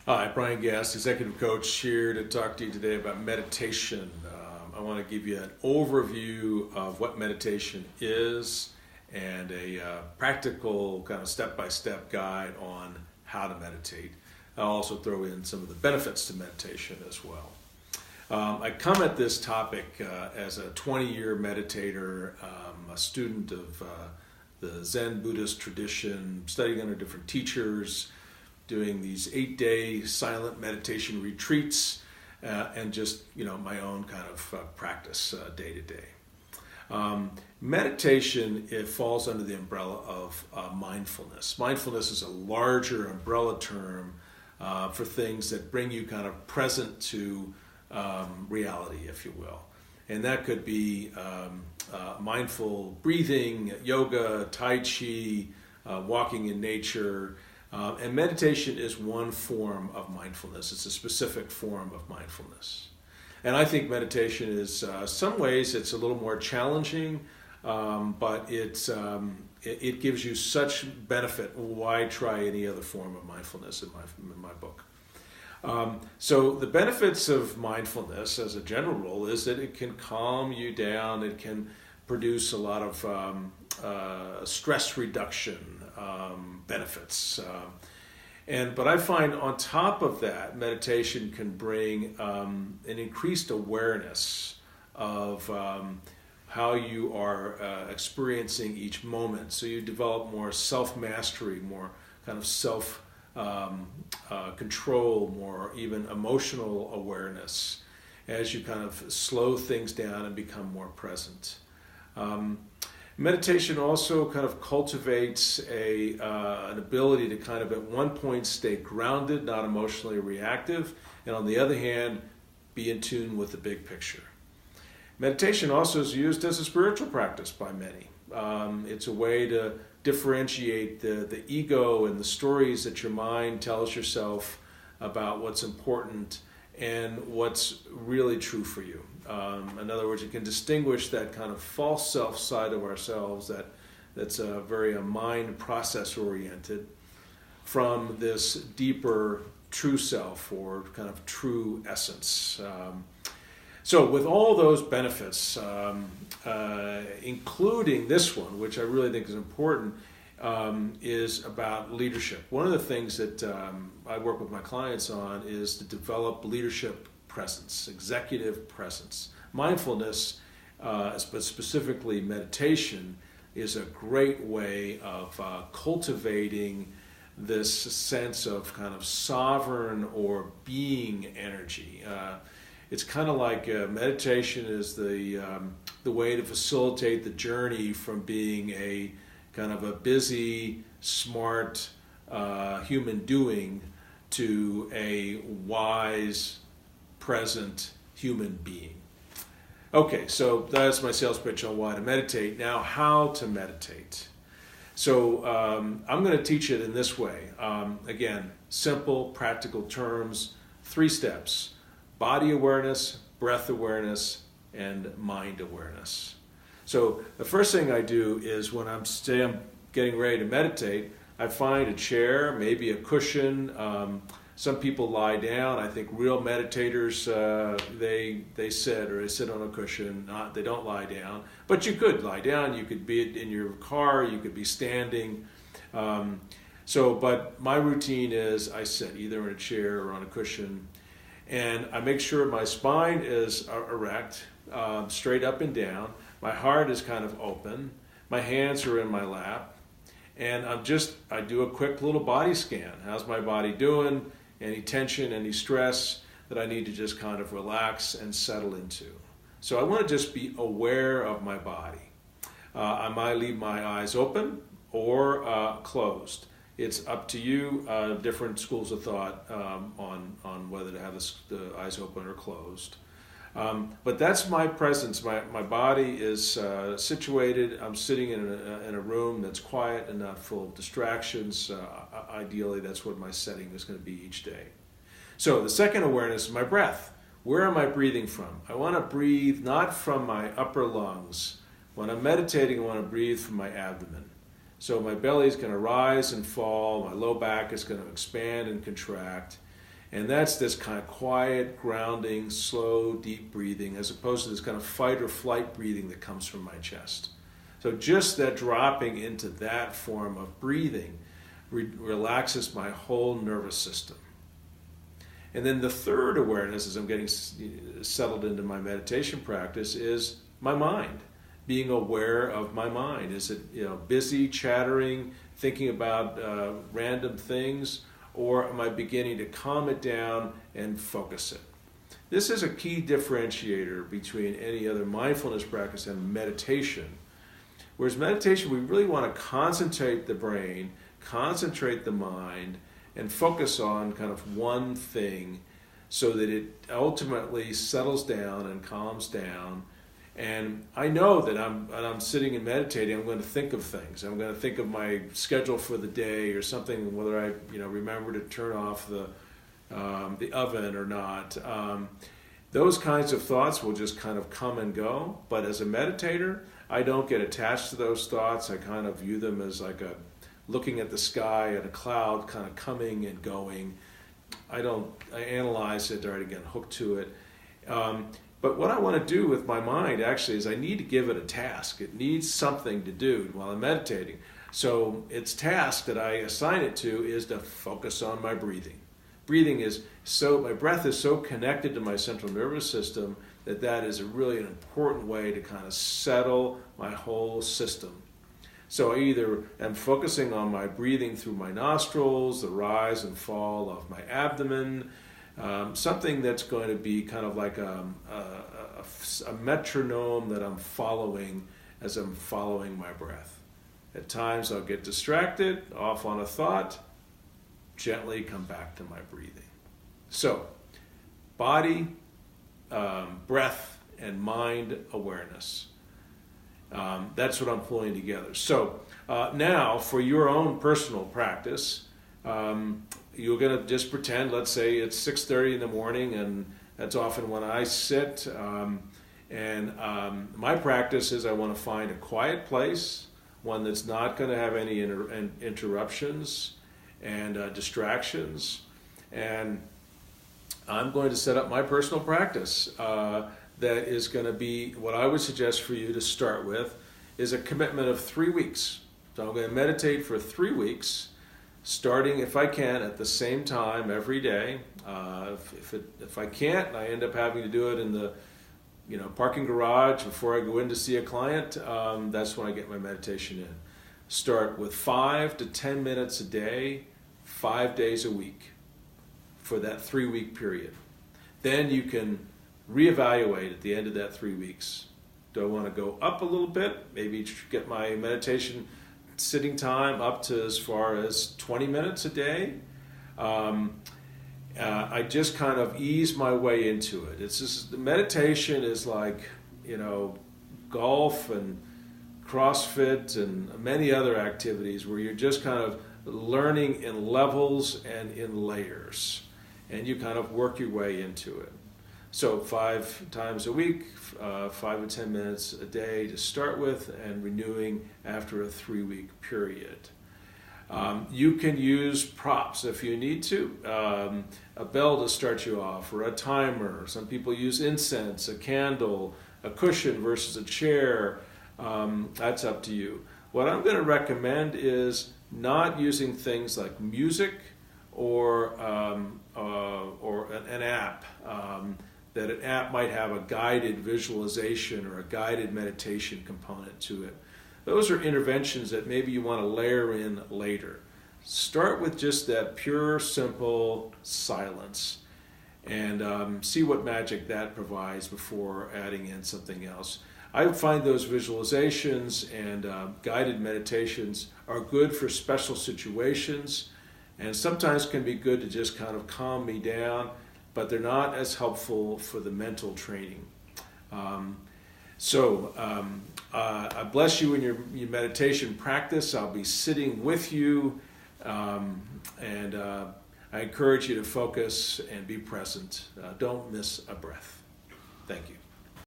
Hi, Brian Gast, Executive Coach, here to talk to you today about meditation. I want to give you an overview of what meditation is and a practical kind of step-by-step guide on how to meditate. I'll also throw in some of the benefits to meditation as well. I come at this topic as a 20-year meditator, a student of the Zen Buddhist tradition, studying under different teachers, doing these 8-day silent meditation retreats, and just my own kind of practice day to day. Meditation, it falls under the umbrella of mindfulness. Mindfulness is a larger umbrella term for things that bring you kind of present to reality, if you will. And that could be mindful breathing, yoga, tai chi, walking in nature. And meditation is one form of mindfulness. It's a specific form of mindfulness. And I think meditation is, some ways, it's a little more challenging, but it gives you such benefit. Why try any other form of mindfulness in my book? So the benefits of mindfulness as a general rule is that it can calm you down. It can produce a lot of stress reduction benefits. But I find on top of that, meditation can bring an increased awareness of how you are experiencing each moment. So you develop more self-mastery, more kind of self-control, more even emotional awareness as you kind of slow things down and become more present. Meditation also kind of cultivates an ability to kind of at one point stay grounded, not emotionally reactive, and on the other hand, be in tune with the big picture. Meditation also is used as a spiritual practice by many. It's a way to differentiate the ego and the stories that your mind tells yourself about what's important and what's really true for you. In other words, you can distinguish that kind of false self side of ourselves that's very mind process oriented from this deeper true self or kind of true essence. So with all those benefits, including this one, which I really think is important, is about leadership. One of the things that I work with my clients on is to develop leadership presence, executive presence. Mindfulness, but specifically meditation, is a great way of cultivating this sense of kind of sovereign or being energy. It's kind of like meditation is the way to facilitate the journey from being a kind of a busy, smart human doing to a wise, present human being. Okay, so that's my sales pitch on why to meditate. Now, how to meditate. So I'm going to teach it in this way. Again, simple, practical terms, 3 steps: body awareness, breath awareness, and mind awareness. So the first thing I do is when I'm getting ready to meditate, I find a chair, maybe a cushion. Some people lie down. I think real meditators, they sit on a cushion. They don't lie down. But you could lie down. You could be in your car. You could be standing. But my routine is I sit either in a chair or on a cushion. And I make sure my spine is erect, straight up and down. My heart is kind of open. My hands are in my lap. And I do a quick little body scan. How's my body doing? Any tension, any stress that I need to just kind of relax and settle into. So I want to just be aware of my body. I might leave my eyes open or closed. It's up to you. Different schools of thought on whether to have the eyes open or closed. But that's my presence. My body is situated. I'm sitting in a room that's quiet and not full of distractions. Ideally, that's what my setting is going to be each day. So the second awareness is my breath. Where am I breathing from? I want to breathe not from my upper lungs. When I'm meditating, I want to breathe from my abdomen. So my belly is going to rise and fall. My low back is going to expand and contract. And that's this kind of quiet, grounding, slow, deep breathing, as opposed to this kind of fight or flight breathing that comes from my chest. So just that dropping into that form of breathing relaxes my whole nervous system. And then the third awareness, as I'm getting settled into my meditation practice, is my mind. Being aware of my mind. Is it busy, chattering, thinking about random things, or am I beginning to calm it down and focus it? This is a key differentiator between any other mindfulness practice and meditation. Whereas meditation, we really want to concentrate the brain, concentrate the mind, and focus on kind of one thing so that it ultimately settles down and calms down. And I know that I'm sitting and meditating, I'm going to think of things. I'm going to think of my schedule for the day or something, whether I remember to turn off the oven or not. Those kinds of thoughts will just kind of come and go. But as a meditator, I don't get attached to those thoughts. I kind of view them as like looking at the sky and a cloud kind of coming and going. I analyze it, or I get hooked to it. But what I want to do with my mind actually is I need to give it a task. It needs something to do while I'm meditating. So its task that I assign it to is to focus on my breathing. My breath is so connected to my central nervous system that is really an important way to kind of settle my whole system. So I either am focusing on my breathing through my nostrils, the rise and fall of my abdomen, something that's going to be kind of like a metronome that I'm following as I'm following my breath. At times I'll get distracted, off on a thought, gently come back to my breathing. So, body, breath, and mind awareness. That's what I'm pulling together. So now for your own personal practice, you're going to just pretend, let's say it's 6:30 in the morning, and that's often when I sit. My practice is I want to find a quiet place, one that's not going to have any interruptions and distractions. And I'm going to set up my personal practice that is going to be, what I would suggest for you to start with is a commitment of 3 weeks. So I'm going to meditate for 3 weeks, starting, if I can, at the same time every day. If I can't, and I end up having to do it in the parking garage before I go in to see a client, that's when I get my meditation in. Start with 5 to 10 minutes a day, 5 days a week for that 3-week period. Then you can reevaluate at the end of that 3 weeks. Do I want to go up a little bit? Maybe get my meditation sitting time up to as far as 20 minutes a day. I just kind of ease my way into it. It's just, meditation is like, golf and CrossFit and many other activities where you're just kind of learning in levels and in layers, and you kind of work your way into it. So 5 times a week, 5 to 10 minutes a day to start with, and renewing after a 3-week period. You can use props if you need to, a bell to start you off, or a timer. Some people use incense, a candle, a cushion versus a chair. That's up to you. What I'm going to recommend is not using things like music or an app. That an app might have a guided visualization or a guided meditation component to it. Those are interventions that maybe you want to layer in later. Start with just that pure, simple silence and see what magic that provides before adding in something else. I find those visualizations and guided meditations are good for special situations, and sometimes can be good to just kind of calm me down, but they're not as helpful for the mental training. I bless you in your meditation practice. I'll be sitting with you, and I encourage you to focus and be present. Don't miss a breath. Thank you.